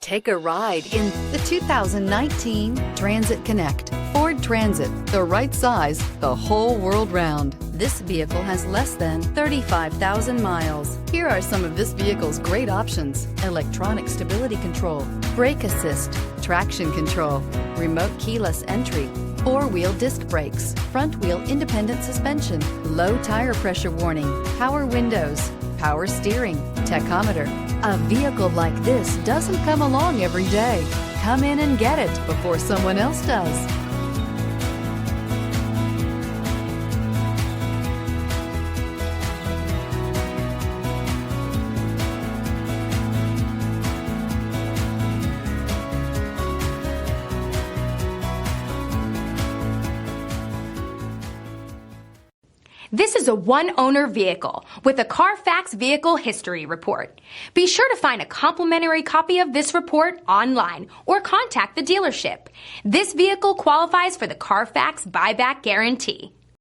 Take a ride in the 2019 Transit Connect. Ford Transit, the right size, the whole world round. This vehicle has less than 35,000 miles. Here are some of this vehicle's great options: electronic stability control, brake assist, traction control, remote keyless entry, four-wheel disc brakes, front-wheel independent suspension, low tire pressure warning, power windows, power steering, tachometer. A vehicle like this doesn't come along every day. Come in and get it before someone else does. This is a one-owner vehicle with a Carfax Vehicle History Report. Be sure to find a complimentary copy of this report online or contact the dealership. This vehicle qualifies for the Carfax Buyback Guarantee.